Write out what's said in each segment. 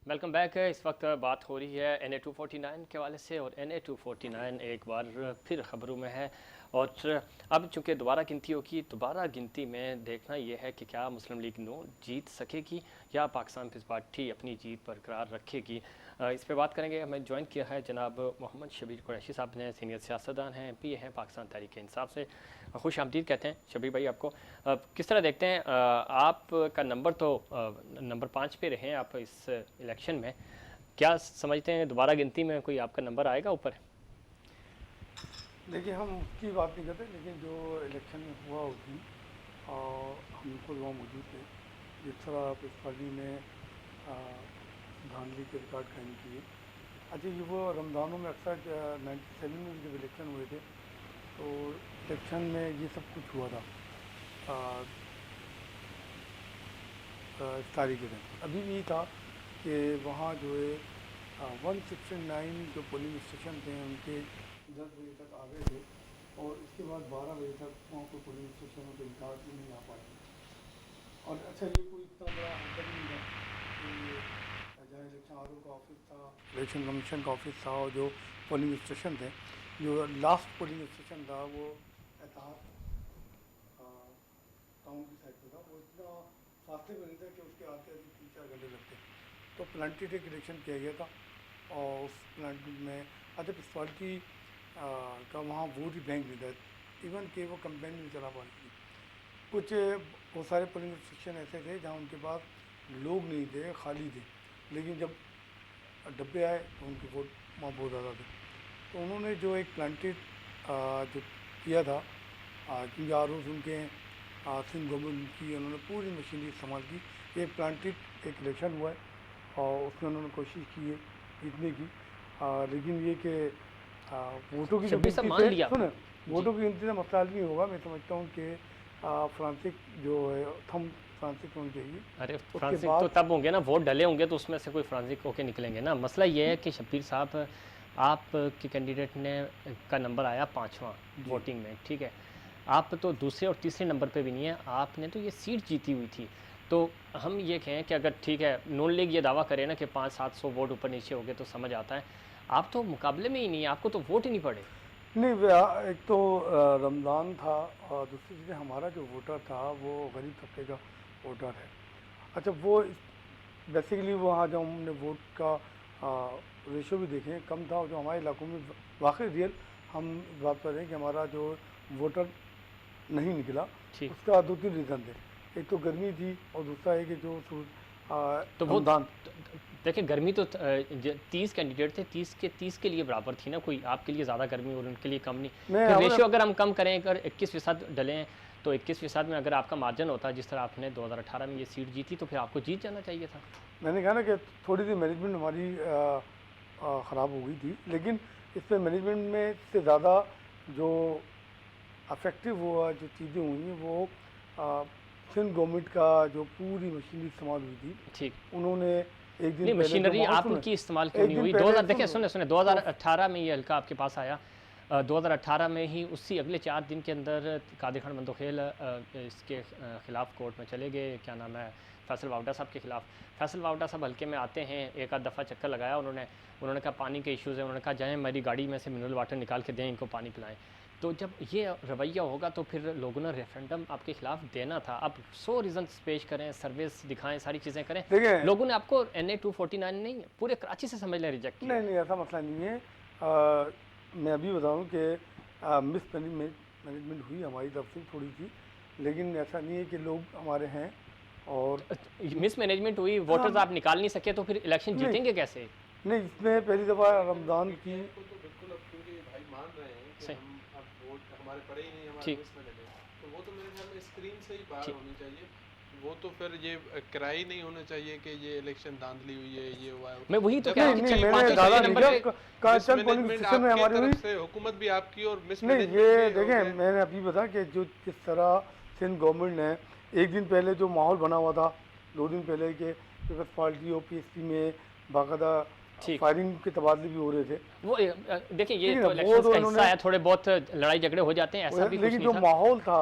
Welcome back है। इस वक्त बात हो रही है NA-249 के हवाले से, और NA-249 एक बार फिर ख़बरों में है। और अब चूँकि दोबारा गिनती होगी, दोबारा गिनती में देखना यह है कि क्या मुस्लिम लीग नून जीत सकेगी या पाकिस्तान पीपल्स पार्टी अपनी जीत बरकरार रखेगी। इस पे बात करेंगे। हमें ज्वाइन किया है जनाब मोहम्मद शबीर कुरैशी साहब ने, सीनियर सियासतदान हैं, MP हैं पाकिस्तान तहरीक इंसाफ से। खुश आमदीद कहते हैं शबीर भाई आपको। किस तरह देखते हैं, आपका नंबर तो नंबर 5 पे रहे हैं आप इस इलेक्शन में, क्या समझते हैं दोबारा गिनती में कोई आपका नंबर आएगा ऊपर? देखिए, हम उसकी बात नहीं करते, लेकिन जो इलेक्शन में हुआ उसकी और हम खुद वहाँ मौजूद थे। जिस तरह प्रिंसिपाली ने धांधली के रिकॉर्ड कायम किए। अच्छा, ये वो रमज़ानों में अक्सर 97 में जब इलेक्शन हुए थे तो इलेक्शन में ये सब कुछ हुआ था। तारीख के दिन अभी भी था कि वहाँ जो है 169 जो पोलिंग स्टेशन थे उनके 10 बजे तक आ गए थे, और इसके बाद 12 बजे तक वहाँ कोई पोलिंग स्टेशनों पर इंचार्ज भी नहीं आ पाए। और अच्छा, ये कोई इतना बड़ा अंतर नहीं था कि जहाँ इलेक्शन आर का ऑफिस था, इलेक्शन कमीशन का ऑफिस था, और जो पोलिंग स्टेशन थे, जो लास्ट पोलिंग स्टेशन था वो एहतियात टाउन की साइड पर था। वो इतना फासले में नहीं था कि उसके आते आते 3-4 घंटे लगते। तो प्लांटेड एक इलेक्शन किया गया था, और उस प्लांटेड में अच्छा प्रिंसिपालिटी का वहाँ वोट ही बैंक नहीं था, इवन कि वो कंपेन नहीं चला पा रही थी। कुछ बहुत सारे पोलिंग स्टेशन ऐसे थे जहाँ उनके पास लोग नहीं थे, खाली थे, लेकिन जब डब्बे आए तो उनके वोट वहाँ बहुत ज़्यादा थे। तो उन्होंने जो एक प्लांटेड जो किया था, क्योंकि आर उनके सिंध गवर्नमेंट की, उन्होंने पूरी मशीनरी इस्तेमाल की। एक प्लांटेड एक इलेक्शन हुआ है और उसमें उन्होंने कोशिश की है जीतने की, लेकिन ये कि वोटों की जो गिनती है, सुने, वोटों की गिनती से मसला हल नहीं होगा। मैं समझता हूँ कि फ्रांसिक जो है थम फ्रांसिक होनी चाहिए। अरे फ्रांसिक तो तब होंगे ना, वोट डले होंगे तो उसमें से कोई फ्रांसिक होके निकलेंगे ना। मसला ये है कि शब्बीर साहब आपके कैंडिडेट ने का नंबर आया 5वां वोटिंग में, ठीक है। आप तो दूसरे और तीसरे नंबर पे भी नहीं है, आपने तो ये सीट जीती हुई थी। तो हम ये कहें कि अगर ठीक है नून लीग ये दावा करे ना कि 500-700 वोट ऊपर नीचे हो गए तो समझ आता है, आप तो मुकाबले में ही नहीं है, आपको तो वोट ही नहीं पड़े। नहीं, एक तो रमज़ान था, और दूसरी चीज़ें हमारा जो वोटर था वो गरीब तबके का वोटर है। अच्छा, वो बेसिकली वहाँ जो हमने वोट का रेशो भी देखें कम था, और जो हमारे इलाकों में वाकई रियल हम बात कर रहे हैं कि हमारा जो वोटर नहीं निकला, उसका 2-3 रीज़न थे। एक तो गर्मी थी, और दूसरा है कि जो तो वो देखिए गर्मी तो 30 कैंडिडेट थे, 30 के लिए बराबर थी ना, कोई आपके लिए ज़्यादा गर्मी और उनके लिए कम नहीं। फिर रेशियो अगर हम कम करें, अगर 21% डलें तो 21% में अगर आपका मार्जिन होता जिस तरह आपने 2018 में ये सीट जीती तो फिर आपको जीत जाना चाहिए था। मैंने कहा ना कि थोड़ी सी मैनेजमेंट हमारी ख़राब हो गई थी, लेकिन इसमें मैनेजमेंट में से ज़्यादा जो अफेक्टिव हुआ, जो चीज़ें हुई हैं, वो सिंध गवर्नमेंट का जो पूरी मशीनरी इस्तेमाल हुई थी, ठीक, उन्होंने एक दिन मशीनरी आप उनकी इस्तेमाल क्यों नहीं हुई? 2000 देखिए सुने 2018 में ये हल्का आपके पास आया, 2018 में ही उसी अगले 4 दिन के अंदर कादिर खान मंदोखेल इसके ख़िलाफ़ कोर्ट में चले गए, क्या नाम है, फैसल वावडा साहब के ख़िलाफ़। फैसल वावडा साहब हल्के में आते हैं, एक आध दफ़ा चक्कर लगाया उन्होंने कहा पानी के इश्यूज़ हैं, उन्होंने कहा जाएँ मेरी गाड़ी में से मिनरल वाटर निकाल के दें, इनको पानी पिलाएँ। तो जब ये रवैया होगा तो फिर लोगों ने रेफरेंडम आपके खिलाफ देना था। अब 100 रीजंस पेश करें, सर्विस दिखाएं, सारी चीज़ें करें, लोगों ने आपको NA-249 नहीं पूरे कराची से समझ लें रिजेक्ट किया। नहीं, ऐसा मसला नहीं है। मैं अभी बताऊं कि मिस मैनेजमेंट हुई हमारी तरफ से थोड़ी सी, लेकिन ऐसा नहीं है कि लोग हमारे हैं और मिस मैनेजमेंट हुई, वोटर्स आप निकाल नहीं सके तो फिर इलेक्शन जीतेंगे कैसे? नहीं, इसमें पहली दफ़ा रमज़ान की हमारे पड़े ही नहीं, हमारे मिस में लगे, तो वो तो मेरे ख्याल में स्क्रीन से ही बाहर होनी चाहिए। वो तो फिर ये कराई नहीं होना चाहिए कि ये इलेक्शन धांधली हुई है, ये हुआ है। मैं वही तो कह रहा हूं कि हुकूमत भी आपकी और मिस नहीं, ये देखें मैंने अभी बताया कि जो जिस तरह सिंध गवर्नमेंट ने एक दिन पहले जो माहौल बना हुआ था, 2 दिन पहले के पीपल्स पार्टी और PSP में बाकायदा फायरिंग के तबादले भी हो रहे थे। वो देखिए ये तो इलेक्शंस का हिस्सा है, थोड़े बहुत लड़ाई झगड़े हो जाते हैं, ऐसा भी लेकिन जो माहौल था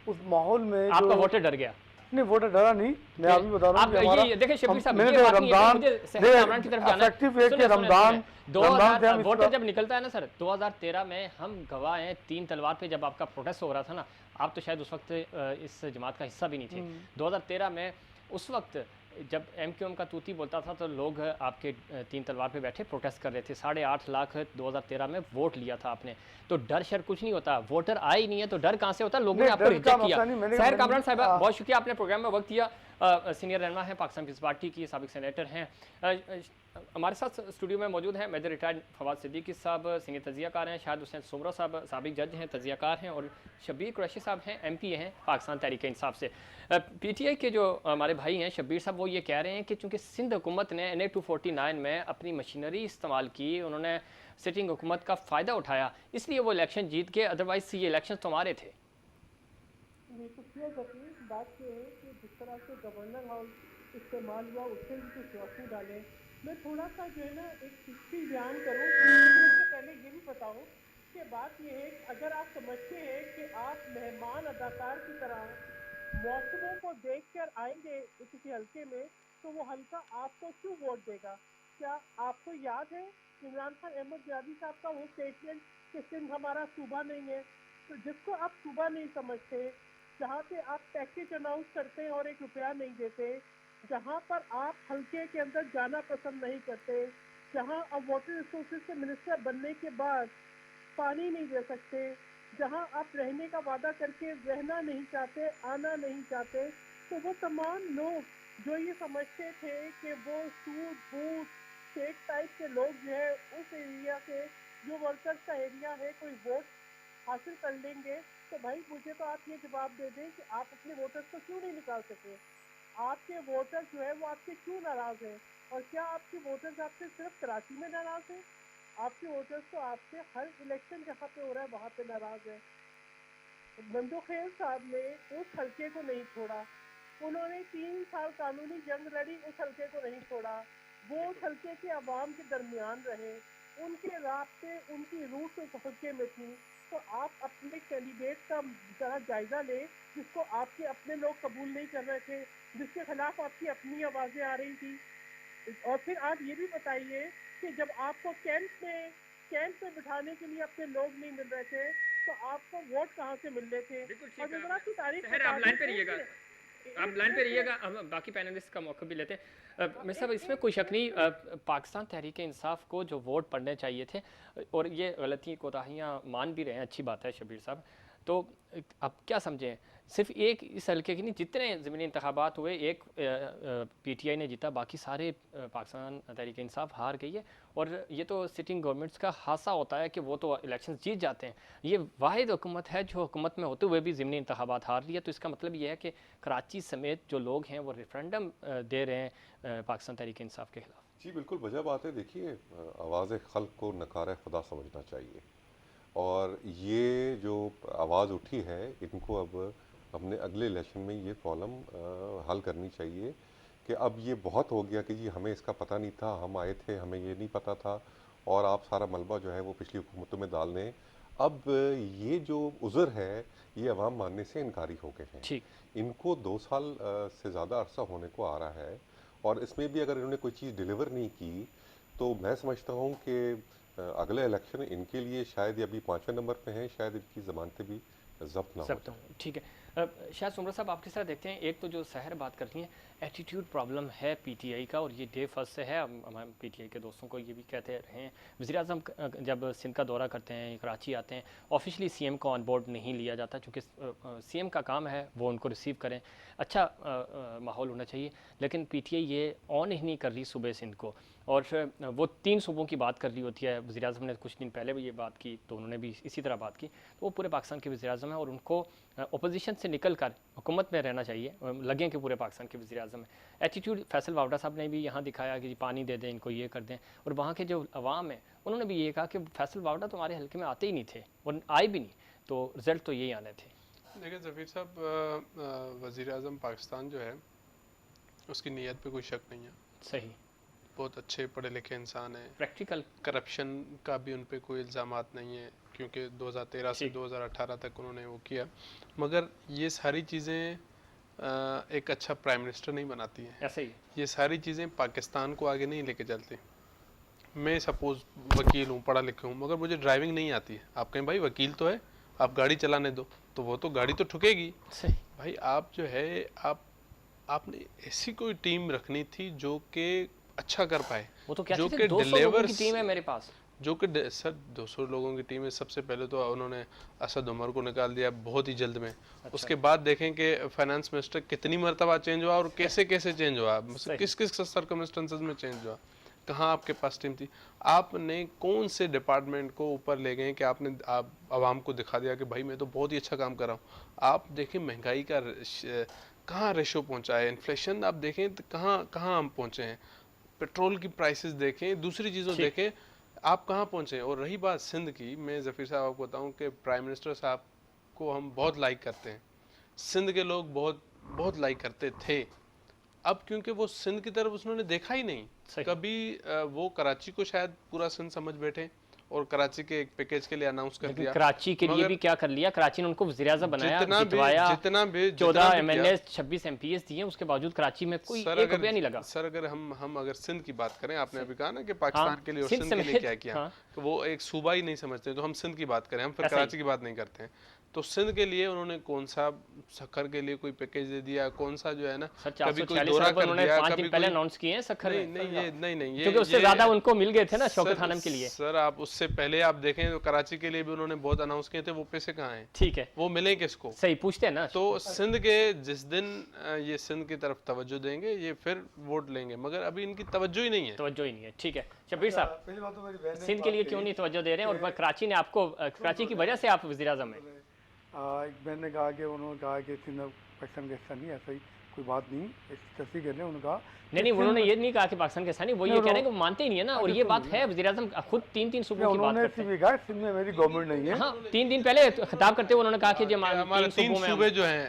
उस माहौल में आपका वोटर डर गया। नहीं वोटर डरा नहीं, मैं अभी बता रहा हूँ कि हमारा देखिए शब्बीर साहब, मैंने ये बात नहीं है, रमजान मुझे शहर कामरान की तरफ जाना है। इफेक्टिव है कि सुनिए, रमजान सुनिए, रमजान से हम वोटर जब निकलता है ना सर, 2013 में हम गवाह हैं, 3 तलवार पे जब आपका प्रोटेस्ट हो रहा था ना, आप तो शायद उस वक्त इस जमात का हिस्सा भी नहीं थे। 2013 में उस वक्त जब एमक्यूएम का तूती बोलता था तो लोग आपके 3 तलवार पे बैठे प्रोटेस्ट कर रहे थे। 8.5 लाख 2013 में वोट लिया था आपने, तो डर शर कुछ नहीं होता। वोटर आए ही नहीं है तो डर कहाँ से होता? लोगों ने आपको रिजेक्ट किया। सहर कामरान साहब बहुत शुक्रिया, आपने प्रोग्राम में वक्त दिया। सीनियर रहनुमा है पाकिस्तान पीपल्स पार्टी की, साबिक सेनेटर हैं, हमारे साथ स्टूडियो में मौजूद हैं मेजर रिटायर्ड फवाद सिद्दीकी साहब, सीनियर तजियाकार हैं, शाहिद हुसैन सुमरा साहब साबिक जज हैं, तजियाकार हैं, और शब्बीर कुरैशी साहब हैं, एमपी हैं पाकिस्तान तहरीक इंसाफ से। पीटीआई के जो हमारे भाई हैं शब्बीर साहब, वो ये कह रहे हैं कि चूंकि सिंध हुकूमत ने NA 249 में अपनी मशीनरी इस्तेमाल की, उन्होंने सिटिंग हुकूमत का फ़ायदा उठाया, इसलिए वो इलेक्शन जीत गए, अदरवाइज ये इलेक्शन तो हमारे थे। बात ये है कि जिस तरह से गवर्नर हाउस इस्तेमाल हुआ उससे भी कुछ रोशनी डालें। मैं थोड़ा सा जो है ना एक हिस्ट्री बयान करूँ, लेकिन उससे पहले ये भी बताऊँ कि बात ये है कि अगर आप समझते हैं कि आप मेहमान अदाकार की तरह मौसमों को देख कर आएंगे किसी हल्के में, तो वो हल्का आपको क्यों वोट देगा? क्या आपको याद है इमरान खान अहमद ज़ियादी साहब का वो स्टेटमेंट कि सिंध हमारा सूबा नहीं है? तो जिसको आप सूबा नहीं समझते, जहाँ पे आप पैकेज अनाउंस करते हैं और 1 रुपया नहीं देते, जहाँ पर आप हल्के के अंदर जाना पसंद नहीं करते, जहाँ अब वाटर रिसोर्सेज के मिनिस्टर बनने के बाद पानी नहीं दे सकते, जहाँ आप रहने का वादा करके रहना नहीं चाहते, आना नहीं चाहते, तो वो तमाम लोग जो ये समझते थे कि वो सूद बूट शेख टाइप के लोग जो है उस एरिया के जो वर्कर्स का एरिया है कोई वोट हासिल कर लेंगे, तो भाई मुझे तो आप ये जवाब दे दें कि आप अपने वोटर्स को क्यों नहीं निकाल सके? आपके वोटर्स जो है वो आपसे क्यों नाराज़ हैं? और क्या आपके वोटर्स आपसे सिर्फ कराची में नाराज़ हैं? आपके वोटर्स तो आपसे हर इलेक्शन जहाँ पे हो रहा है वहाँ पे नाराज़ है। बंदो खेल साहब ने उस हल्के को नहीं छोड़ा, उन्होंने 3 साल कानूनी जंग लड़ी, उस हल्के को नहीं छोड़ा, वो उस हल्के के अवाम के दरमियान रहे, उनके रास्ते उनकी रूट उस हल्के में थी। तो आप अपने कैंडिडेट का जरा जायजा लें जिसको आपके अपने लोग कबूल नहीं कर रहे थे, जिसके खिलाफ आपकी अपनी आवाज़ें आ रही थी। और फिर आप ये भी बताइए कि जब आपको कैंप में बिठाने के लिए अपने लोग नहीं मिल रहे थे, तो आपको वोट कहाँ से मिल रहे थे? और गुजरात की तारीख आप लाइन पे रहिएगा, हम बाकी पैनलिस्ट का मौका भी लेते हैं। मैं सब इसमें कोई शक नहीं, पाकिस्तान तहरीक इंसाफ को जो वोट पड़ने चाहिए थे, और ये गलती कोताहियाँ मान भी रहे हैं, अच्छी बात है शबीर साहब। तो अब क्या समझें, सिर्फ एक इस हल्के की नहीं, जितने ज़मीनी इंतखाबात हुए एक PTI ने जीता, बाकी सारे पाकिस्तान तहरीक इंसाफ हार गई है। और ये तो सिटिंग गवर्नमेंट्स का हादसा होता है कि वो तो इलेक्शन जीत जाते हैं, ये वाहिद हुकूमत है जो हुकूमत में होते हुए भी ज़मीनी इंतखाबात हार रही है। तो इसका मतलब ये है कि कराची समेत जो लोग हैं वो रेफरेंडम दे रहे हैं पाकिस्तान तहरीक इंसाफ के खिलाफ। जी बिल्कुल वजह बात है। देखिए, आवाज़ खल्क को नकार खुदा समझना चाहिए, और ये जो आवाज़ उठी है इनको अब अपने अगले इलेक्शन में ये प्रॉब्लम हल करनी चाहिए कि अब ये बहुत हो गया कि जी हमें इसका पता नहीं था, हम आए थे हमें ये नहीं पता था, और आप सारा मलबा जो है वो पिछली हुकूमतों में डाल दें। अब ये जो उज़र है ये अवाम मानने से इनकारी हो गए हैं। इनको 2 साल से ज़्यादा अरसा होने को आ रहा है, और इसमें भी अगर इन्होंने कोई चीज़ डिलीवर नहीं की तो मैं समझता हूँ कि अगले इलेक्शन इनके लिए शायद ये अभी 5वें नंबर पे हैं, शायद इनकी ज़मानतें भी जब्त ना हो। ठीक है, शायद सुमरा साहब आपके साथ देखते हैं। एक तो जो सहर बात करती हैं, एटीट्यूड प्रॉब्लम है PTI का, और ये डे फर्स्ट से है। हम PTI के दोस्तों को ये भी कहते रहे हैं, वज़ीर-ए-आज़म जब सिंध का दौरा करते हैं, कराची आते हैं, ऑफिशियली CM को ऑन बोर्ड नहीं लिया जाता, क्योंकि CM का काम है वो उनको रिसीव करें, अच्छा माहौल होना चाहिए। लेकिन PTI ये ऑन ही नहीं कर रही सूबे सिंध को, और वो 3 सूबों की बात कर रही होती है। वज़ीर-ए-आज़म ने कुछ दिन पहले भी ये बात की, तो उन्होंने भी इसी तरह बात की। तो वो पूरे पाकिस्तान के वज़ीर-ए-आज़म हैं, और उनको अपोजिशन से निकल कर हुकूमत में रहना चाहिए, लगें कि पूरे पाकिस्तान के वज़ीर-ए-आज़म हैं। एटीट्यूड फैसल वावड़ा साहब ने भी यहाँ दिखाया कि पानी दे दें इनको, ये कर दें, और वहाँ के जो अवाम है उन्होंने भी ये कहा कि फैसल वावड़ा तो हमारे हल्के में आते ही नहीं थे और आए भी नहीं, तो रिज़ल्ट तो यही आने थे। देखिए ज़फ़ीर साहब, वज़ीर-ए-आज़म पाकिस्तान जो है उसकी नीयत पे कोई शक नहीं है, सही, बहुत अच्छे पढ़े लिखे इंसान हैं, प्रैक्टिकल, करप्शन का भी उन पे कोई इल्ज़ामात नहीं है, क्योंकि 2013 से 2018 तक उन्होंने वो किया। मगर ये सारी चीज़ें एक अच्छा प्राइम मिनिस्टर नहीं बनाती है। ऐसे ही ये सारी चीज़ें पाकिस्तान को आगे नहीं लेके चलती। मैं सपोज वकील हूँ, पढ़ा लिखा हूँ, मगर मुझे ड्राइविंग नहीं आती है। आप कहें भाई वकील तो है, आप गाड़ी चलाने दो, तो वो तो गाड़ी तो ठुकेगी। सही। भाई आप जो है आपने ऐसी कोई टीम रखनी थी जो कि अच्छा कर पाए, वो तो क्या जो चीज़ कि है, 200 लोगों की delivers- टीम है मेरे पास। जो कि सर 200 लोगों की टीम है। सबसे पहले तो उन्होंने असद उमर को निकाल दिया बहुत ही जल्द में। उसके बाद देखें कि फाइनेंस मिनिस्टर कितनी मरतबा चेंज हुआ और कैसे कैसे चेंज हुआ, सही। किस किस सर्कमस्टेंसेस में चेंज हुआ, कहाँ आपके पास टीम थी। आपने कौन से डिपार्टमेंट को ऊपर ले गए कि आपने आवाम को दिखा दिया कि भाई मैं तो बहुत ही अच्छा काम कर रहा हूँ। आप देखें महंगाई का कहाँ रेशो पहुँचा है, इन्फ्लेशन आप देखें तो कहाँ कहाँ हम पहुँचे हैं, पेट्रोल की प्राइसेस देखें, दूसरी चीज़ों देखें, आप कहाँ पहुँचे। और रही बात सिंध की, मैं ज़फ़ीर साहब आपको बताऊँ कि प्राइम मिनिस्टर साहब को हम बहुत लाइक करते हैं, सिंध के लोग बहुत बहुत लाइक करते थे। अब क्योंकि वो सिंध की तरफ उन्होंने देखा ही नहीं कभी, वो कराची को शायद पूरा सिंध समझ बैठे और कराची के एक पैकेज के लिए अनाउंस कर दिया। कराची के लिए भी क्या कर लिया, कराची ने उनको वज़ीर-ए-आज़म बनाया, जितवाया, जितना भी 14 MNA 26 MPs दिए, उसके बावजूद कराची में कोई एक रुपया नहीं लगा। सर अगर हम अगर सिंध की बात करें, आपने अभी कहा ना कि पाकिस्तान के लिए और सिंध सिंध के लिए क्या समेत, किया, हाँ। कि वो एक सूबा ही नहीं समझते, तो हम सिंध की बात करें, हम फिर ऐसा ही। कराची की बात नहीं करते हैं। तो सिंध के लिए उन्होंने कौन सा सखर के लिए कोई पैकेज दे दिया, कौन सा जो है ना, सर कभी कोई 446 दौरा अरब कर उन्होंने दिया, 5 कभी दिन पहले कोई अनाउंस किए हैं सखर में, नहीं ये क्योंकि उससे ज्यादा उनको मिल गए थे ना शौकत खानम के लिए। सर आप उससे पहले आप देखें तो कराची के लिए भी उन्होंने बहुत अनाउंस किए थे, वो पैसे कहाँ हैं, ठीक है, वो मिले किसको। सही पूछते हैं ना। तो सिंध के जिस दिन ये सिंध की तरफ तवज्जो देंगे, ये फिर वोट लेंगे, मगर अभी इनकी तवज्जो ही नहीं है। तवज्जो ही नहीं है, ठीक है। शब्बीर साहब, पहली बात तो मेरी बहन ने सिंध के लिए क्यों नहीं तवज्जो दे रहे हैं, और कराची ने आपको, कराची की वजह से आप वज़ीर-ए-आज़म हैं। एक बहन ने कहा कि उन्होंने कहा कि सिंध पाकिस्तान का हिस्सा नहीं, ऐसा ही कोई बात नहीं, तस्दीक करने उन्होंने कहा नहीं, उन्होंने ये नहीं कहा कि पाकिस्तान के हिस्सा नहीं, वो ये कह रहे हैं कि वो मानते ही नहीं है ना, और ये बात है, वज़ीर-ए-आज़म खुद 3 सूबों की बात उन्होंने करते हैं। सिर्फ कहा सिंध में मेरी गवर्नमेंट नहीं है। हाँ, 3 दिन पहले खिताब करते हुए उन्होंने कहा कि जो हमारे 3 सूबों में सूबे जो हैं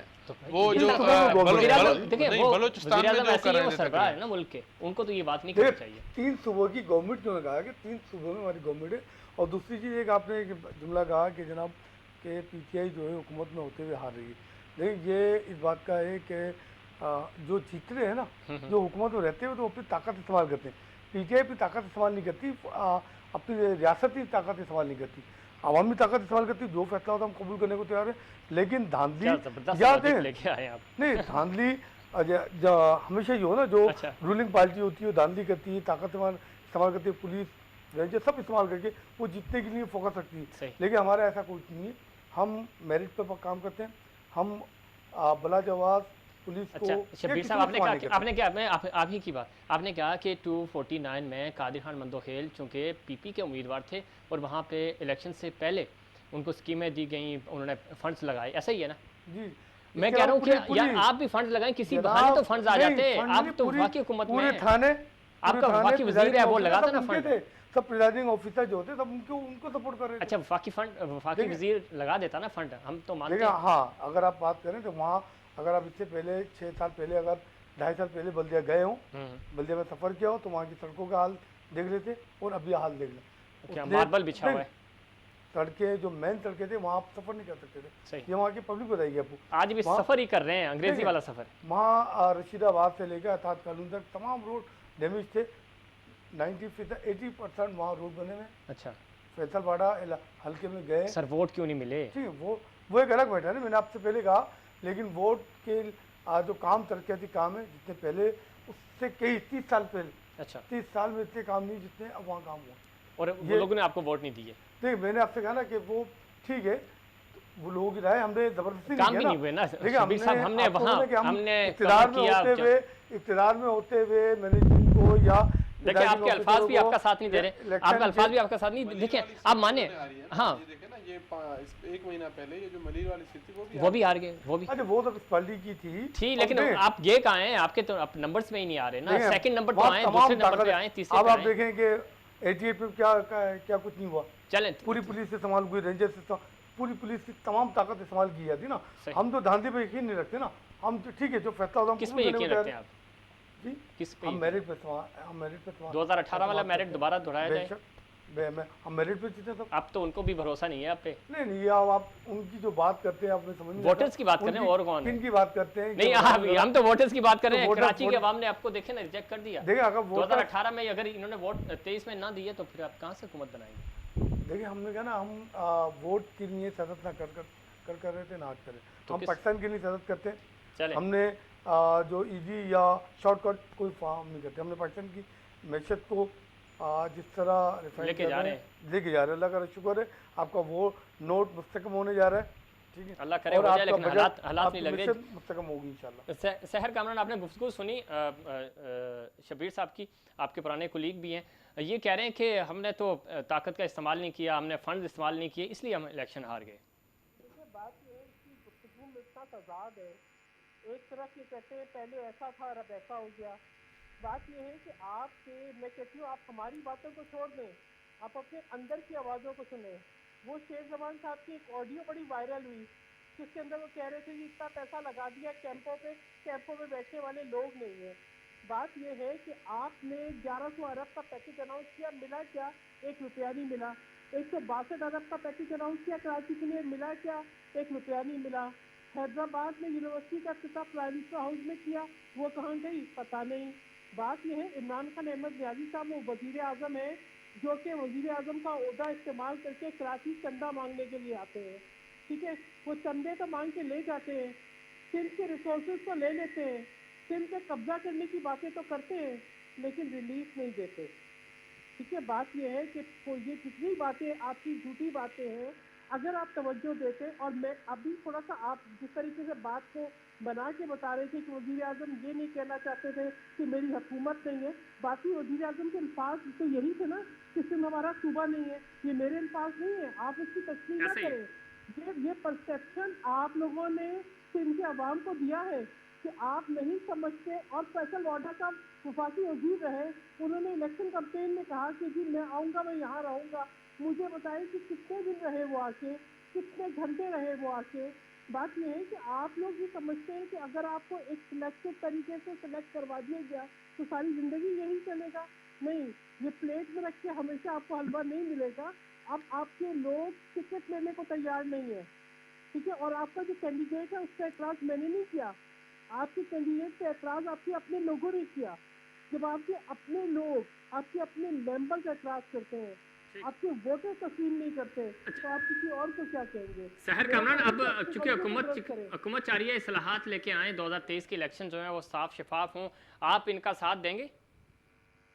वो तीन जो सूबे में वज़ीर-ए-आज़म, देखिए वो बलोचिस्तान में वज़ीर-ए-आज़म जो ऐसे कर ही रहे वो थे सरबराह है ना मुल्क के, उनको तो ये बात नहीं करनी चाहिए। 3 सूबों की गवर्नमेंट ने कहा कि 3 सूबों में हमारी गवर्नमेंट है। और दूसरी चीज़ एक आपने एक जुमला कहा कि जनाब के PTI जो है हुकूमत में होते हुए हार रही है। लेकिन ये इस बात का है कि जो जीत रहे हैं ना, जो हुकूमत में रहते हुए तो अपनी ताकत इस्तेमाल करते हैं। PTI अपनी ताकत इस्तेमाल नहीं करती, अपनी रियासती ताकत इस्तेमाल नहीं करती, अवामी ताकत इस्तेमाल करती। जो फैसला होता है हम कबूल करने को तैयार है, लेकिन धांधली याद है लेके आए आप। नहीं, धांधली हमेशा ही हो ना, जो अच्छा। रूलिंग पार्टी होती है धांधली करती है, ताकत इस्तेमाल करती है, पुलिस रेंजर सब इस्तेमाल करके वो जीतने के लिए फोकस रखती है। लेकिन हमारा ऐसा कुछ नहीं है, हम मेरिट पर काम करते हैं, हम बला जवाब पुलिस को। अच्छा शब्बीर साहब, आपने क्या आप ही की बात, आपने कहा कि 249 में कादिर खान मंदोखेल चूँकि PP के उम्मीदवार थे और वहाँ पे इलेक्शन से पहले उनको स्कीमें दी गई, उन्होंने फंड्स लगाए, ऐसा ही है ना? जी, मैं कह रहा हूँ कि यार आप भी फंड्स लगाएं, किसी बहाने तो फंड्स आ जाते हैं। आप तो वाकई हुकूमत में हैं, थाने आपका वाकई वजीर है, वो लगाता ना फंड, सब प्रिजाइडिंग ऑफिसर जो होते सब उनको सपोर्ट कर रहे थे। अच्छा वफाकी वजीर लगा देता ना फंड, हम तो मानते हैं। हाँ, अगर आप बात करें तो वहाँ अगर आप इससे पहले 6 साल पहले, अगर 2.5 साल पहले बल्दिया गए हो, बल्दिया में सफ़र किया हो, तो वहाँ की सड़कों का हाल देख लेते और अभी हाल देख लें। क्या मार्बल बिछा हुआ है, सड़कें जो मेन सड़कें थे वहाँ आप सफ़र नहीं कर सकते थे, ये वहाँ की पब्लिक बताएगी आपको। आज भी सफ़र ही कर रहे हैं, अंग्रेजी वाला सफ़र। वहाँ रशीदाबाद से लेकर अर्थात कानून तक तमाम रोड डैमेज थे, 80% वहाँ रोड बने हुए। अच्छा, फैसलवाड़ा हल्के में गए सर, वोट क्यों नहीं मिले? ठीक है, वो एक अलग बैठा है ना, मैंने आपसे पहले कहा, लेकिन वोट के जो काम तरक्याती काम है जितने पहले उससे कई 30 साल पहले, अच्छा 30 साल में इतने काम नहीं जितने अब वहाँ काम हुआ, और वो लोगों ने आपको वोट नहीं दिए। देखिए मैंने आपसे कहा ना कि वो ठीक है, वो लोगों की राय, हमने जबरदस्ती काम भी नहीं हुए ना, हमने वहाँ इक़्तिदार में होते हुए मैनेजमेंट को, या देखिए आपके अल्फाज भी आपका साथ नहीं दे रहे, आपके अल्फाज भी आपका साथ नहीं, देखिए आप माने, हाँ ये 1 महीना पहले ये जो मलिर वाली स्थिति वो भी हार गए, वो भी। अच्छा, वो तो पार्टी की थी, लेकिन आप ये कहाँ हैं, आपके तो नंबर्स में ही नहीं आ रहे ना, सेकंड नंबर पे आए, दूसरे नंबर पे आए, तीसरे। अब आप देखें कि 88 में क्या कुछ नहीं हुआ, चलें पूरी पुलिस से इस्तेमाल हुई, रेंजर से पूरी पुलिस की तमाम ताकत इस्तेमाल की जाती ना। हम तो धांधली पे यकीन नहीं रखते ना, हम तो ठीक है जो फैसला होता है किस पे यकीन रखते हैं आप? जी, किस पे? हम मेरिट पे 2018 वाला मेरिट दोबारा दोहराया जाए, हम मेरिट पे जीते सब। अब तो उनको भी भरोसा नहीं है आप पे। नहीं ये आप उनकी जो बात करते हैं आपने समझ नहीं वोटर्स की बात कर रहे हैं और कौन है? किन की बात करते हैं? नहीं हम तो वोटर्स की बात कर रहे हैं। वोटर- कराची के अवाम ने आपको देखे ना रिजेक्ट कर दिया। देखिए अगर वोटर 2018 में अगर इन्होंने वोट 23 में ना दिए तो फिर आप कहाँ से हुकूमत बनाएंगे? देखिए हमने कहा ना हम वोट के लिए सदत ना कर रहे थे ना आज करें। तो हम किस- पाकिस्तान के लिए सदत करते हैं। चले हमने जो इजी या शॉर्टकट कोई फार्म नहीं करते। हमने पाकिस्तान की मैशत को जिस तरह रिफाइन लेके जा रहे लेके जा रहे हैं। अल्लाह का शुक्र है आपका वो नोट मुस्तकम होने जा रहा है, ठीक है, अल्लाह करे और हो जाए, आपका लेकिन बजट, हालात नहीं लग आपकी रहे। मैशत मुस्तकम होगी इंशाल्लाह। सहर कामरान, आपने गुफ्तगू सुनी शबीर साहब की, आपके पुराने कुलीग भी हैं, ये कह रहे हैं कि हमने तो ताकत का इस्तेमाल नहीं किया, हमने फंड इस्तेमाल नहीं किए, इसलिए हम इलेक्शन हार गए। देखिए बात ये है कि गुफ्तगू में इतना तजाद है। एक तरफ ये कहते हैं पहले ऐसा था और अब ऐसा हो गया। बात ये है कि मैं कहती हूँ आप हमारी बातों को छोड़ दें, आप अपने अंदर की आवाज़ों को सुने। वो शेख जमान साहब की एक ऑडियो बड़ी वायरल हुई जिसके अंदर वो कह रहे थे कि इतना पैसा लगा दिया कैंपों पे बैठने वाले लोग नहीं है। बात यह है कि आपने 1100 अरब का पैकेज अनाउंस किया, मिला क्या? 1 रुपया नहीं मिला। 162 अरब का पैकेज अनाउंस किया कराची के लिए, मिला क्या? 1 रुपया नहीं मिला। हैदराबाद में यूनिवर्सिटी का इफ्तिताह प्राइम मिनिस्टर हाउस में किया, वो कहाँ गई पता नहीं। बात यह है इमरान खान अहमद न्याजी साहब वो वजीर आजम है जो कि वजीर आजम का ओहदा इस्तेमाल करके कराची चंदा मांगने के लिए आते हैं, ठीक है। वो चंदे तो मांग के ले जाते हैं, सिंध के रिसोर्सेज को ले लेते हैं, सिंध पे कब्जा करने की बातें तो करते हैं लेकिन रिलीफ नहीं देते, ठीक है। बात यह है कि ये जितनी बातें आपकी झूठी बातें हैं, अगर आप तवज्जो देते, और मैं अभी थोड़ा सा आप जिस तरीके से बात को बना के बता रहे थे कि वज़ीर आज़म ये नहीं कहना चाहते थे कि मेरी हुकूमत नहीं है, बाकी वज़ीर आज़म के अल्फाज तो यही थे ना कि सिर्फ हमारा सूबा नहीं है, ये मेरे अल्फाज नहीं है, आप उसकी तस्लीम ना करें। ये परसेप्शन आप लोगों ने सिंध के अवाम को दिया है कि आप नहीं समझते। और फैसल वाडा का वफाकी वजीर रहे, उन्होंने इलेक्शन कैंपेन में कहा कि जी मैं आऊँगा, मैं यहाँ रहूँगा। मुझे बताइए कि कितने दिन रहे वो आके, कितने घंटे रहे वो आके। बात यह है कि आप लोग ये समझते हैं कि अगर आपको एक सिलेक्टेड तरीके से सिलेक्ट करवा दिया गया तो सारी ज़िंदगी यही चलेगा। नहीं, ये प्लेट में रख के हमेशा आपको हलवा नहीं मिलेगा। अब आपके लोग टिकट लेने को तैयार नहीं है, ठीक है। और आपका जो कैंडिडेट है उसका एतराज़ मैंने नहीं किया, आपके कैंडिडेट पे एतराज़ आपके अपने लोगों ने किया। जब आपके अपने लोग, आपके अपने मेंबर्स एतराज़ करते हैं, आपके वोटर तस्लीम नहीं करते, तो आप किसी और को क्या कहेंगे? सहर कामरान, अब चूंकि हुकूमत चाह रही है इस्लाहात लेके आए, 2023 के इलेक्शन जो है वो साफ शफाफ हों, आप इनका साथ देंगे?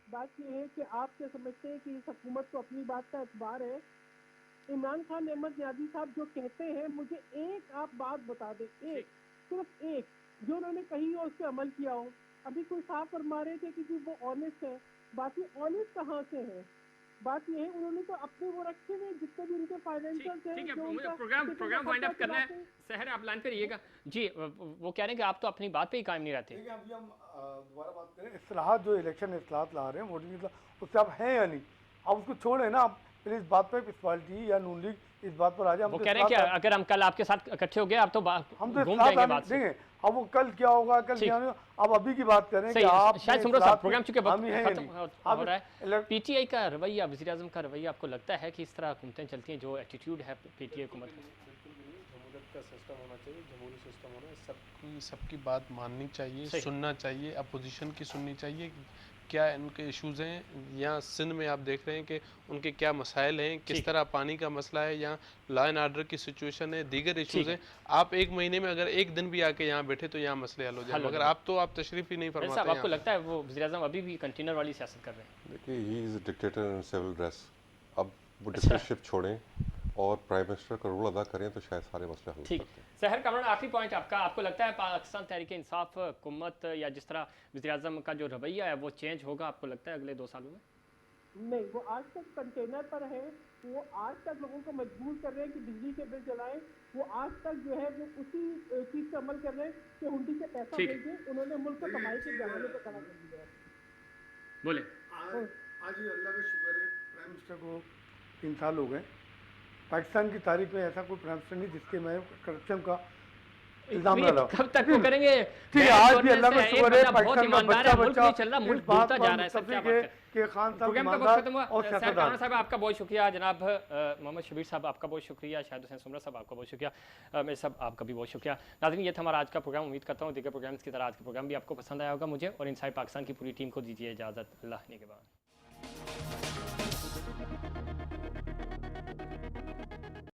बात यह है कि आप क्या समझते हैं कि इस हुकूमत को अपनी बात का एतबार है? इमरान खान अहमद न्याजी साहब जो कहते हैं, मुझे एक आप बात बता दें, एक, सिर्फ एक, जो उन्होंने कही हो उस पर अमल किया हो। अभी कोई साफ फरमा रहे थे कि वो ऑनेस्ट है, बाकी ऑनेस्ट कहाँ से है? बात ये है उन्होंने तो अपने वो रखे हुए जितने भी उनके फाइनेंशियल थे। ठीक है, प्रोग्राम वाइंड अप करना है। सहर आप लाइन पे रहिएगा जी। वो कह रहे हैं कि आप तो अपनी बात पे ही कायम नहीं रहते। देखिए अभी हम दोबारा बात करें, इस्लाहात जो इलेक्शन इस्लाहात ला रहे हैं वोटिंग, उससे आप हैं या नहीं, आप उसको छोड़े ना। आप फिर इस बात पे पार्टी या नून लीग इस बात पर आ जाए। वो कह रहे हैं कि अगर हम कल आपके साथ इकट्ठे हो गए आप तो हम तो घूम जाएंगे बात से। अब वो कल क्या होगा, कल क्या होगा, अब अभी की बात करें कि आप शायद सुमरो साहब प्रोग्राम चुके खत्म हो रहा है। पीटीआई का रवैया, वज़ीर आज़म का रवैया, आपको लगता है कि इस तरह हुकूमतें चलती हैं, जो एटीट्यूड है पीटीआई हुकूमत का? जमहूरियत का सिस्टम होना चाहिए, जमहूरी सिस्टम होना, सबकी बात माननी चाहिए, सुनना चाहिए, अपोजिशन की सुननी चाहिए, क्या इनके इश्यूज़ हैं। यहाँ सिंध में आप देख रहे हैं कि उनके क्या मसाइल हैं, किस तरह पानी का मसला है, यहाँ लॉ एंड ऑर्डर की सिचुएशन है, दीगर इश्यूज़ हैं। आप एक महीने में अगर एक दिन भी आके यहाँ बैठे तो यहाँ मसले हल हो जाए, मगर आप तशरीफ ही नहीं फरमाते। साहब आपको लगता है वो वज़ीर आज़म अभी भी कंटेनर वाली सियासत कर रहे हैं? देखिए he is dictator in civil dress. अब वो डिक्टेटरशिप छोड़ें और प्राइम मिनिस्टर का रोल अदा करें तो शायद सारे मसले हल हो सकते हैं। सहर कामरान, आखिरी पॉइंट आपका, आपको लगता है पाकिस्तान तहरीक इंसाफ हुकूमत या जिस तरह वज़ीर आज़म का जो रवैया है वो चेंज होगा, आपको लगता है अगले 2 सालों में? नहीं, वो आज तक कंटेनर पर है, वो आज तक लोगों को मजबूर कर रहे हैं कि बिजली के बिल जलाएं। वो आज तक जो है वो उसी चीज़ पर अमल कर रहे हैं कि हुंडी से पैसा भेजें। उन्होंने मुल्क को कमाई के बहाने पर खड़ा कर दिया है। बोले आज ही अल्लाह का शुक्र है, प्राइम मिनिस्टर को 3 साल हो गए। पाकिस्तान की तारीख में ऐसा कोई प्राइम मिनिस्टर नहीं जिसके में करप्शन का इल्जाम ना लगाओ। कब तक वो करेंगे? ठीक है, आज भी अल्लाह का शुक्र है बहुत पाकिस्तान का ईमानदार है, बच्चा मुल्क बच्चा नहीं चल रहा, मुल्क इस बात भूलता पर जा रहा है सर, क्या मुत्तफिक बात है है। कि खान साहब प्रोग्राम का वक्त ईमानदार खत्म हुआ। और सर सियासतदान काना साहब आपका बहुत शुक्रिया, जनाब मोहम्मद शबीर साहब आपका बहुत शुक्रिया, शाहिद हुसैन सुमरा साहब आपका बहुत शुक्रिया, मेरे साहब आपका भी बहुत शुक्रिया। नाज़रीन, ये था हमारा आज का प्रोग्राम। उम्मीद करता हूँ दीगर प्रोग्राम्स की तरह आज का प्रोग्राम भी आपको पसंद आया होगा। मुझे और इनसाइड पाकिस्तान की पूरी टीम को दीजिए इजाज़त। अल्लाह ने के बाद।